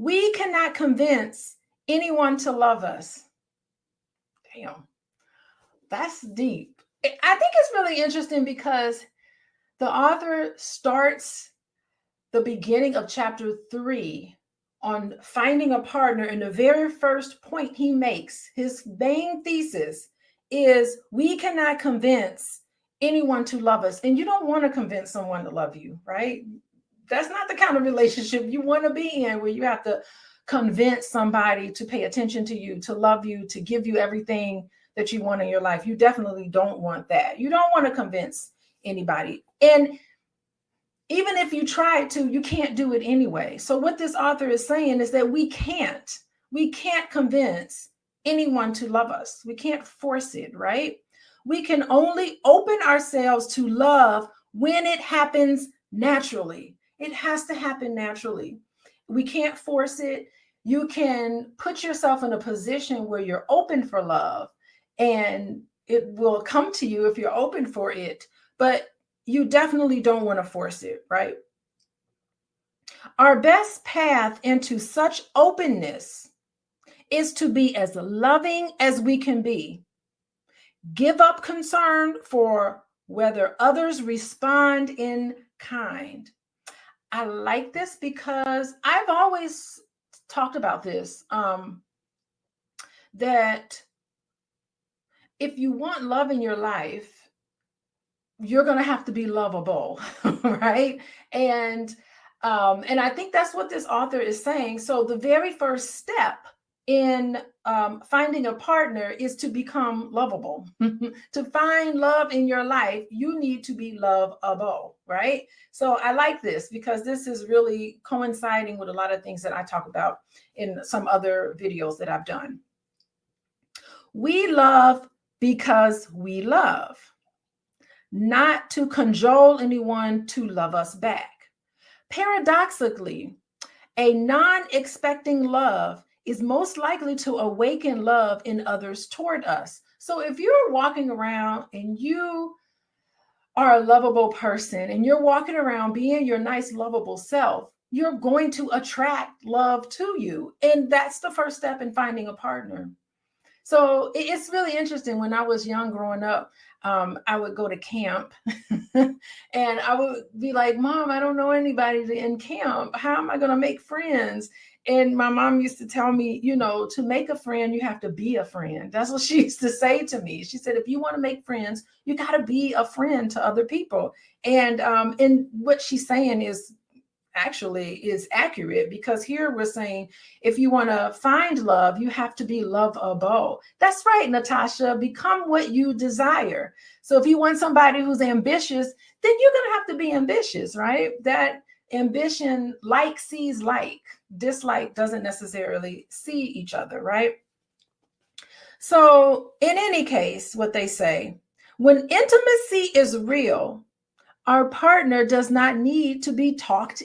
We cannot convince anyone to love us. Damn, that's deep. I think it's really interesting because the author starts the beginning of chapter 3 on finding a partner, and the very first point he makes, his main thesis, is we cannot convince anyone to love us. And you don't want to convince someone to love you, right? That's not the kind of relationship you want to be in, where you have to convince somebody to pay attention to you, to love you, to give you everything that you want in your life. You definitely don't want that. You don't want to convince anybody. And even if you try to, you can't do it anyway. So what this author is saying is that we can't convince anyone to love us. We can't force it, right? We can only open ourselves to love when it happens naturally. It has to happen naturally. We can't force it. You can put yourself in a position where you're open for love, and it will come to you if you're open for it. But you definitely don't want to force it, right? Our best path into such openness is to be as loving as we can be. Give up concern for whether others respond in kind. I like this because I've always talked about this, that if you want love in your life, you're going to have to be lovable, right? And I think that's what this author is saying. So the very first step in finding a partner is to become lovable. To find love in your life, you need to be lovable, right? So I like this because this is really coinciding with a lot of things that I talk about in some other videos that I've done. We love because we love, not to cajole anyone to love us back. Paradoxically, a non-expecting love is most likely to awaken love in others toward us. So if you're walking around and you are a lovable person and you're walking around being your nice, lovable self, you're going to attract love to you. And that's the first step in finding a partner. So it's really interesting. When I was young growing up, I would go to camp and I would be like, Mom, I don't know anybody in camp. How am I going to make friends? And my mom used to tell me, to make a friend, you have to be a friend. That's what she used to say to me. She said, if you want to make friends, you got to be a friend to other people. And what she's saying is accurate, because here we're saying if you want to find love, you have to be lovable. That's right, Natasha. Become what you desire. So if you want somebody who's ambitious, then you're going to have to be ambitious, right? That ambition, like sees like, dislike doesn't necessarily see each other, right? So in any case, what they say, when intimacy is real, our partner does not need to be talked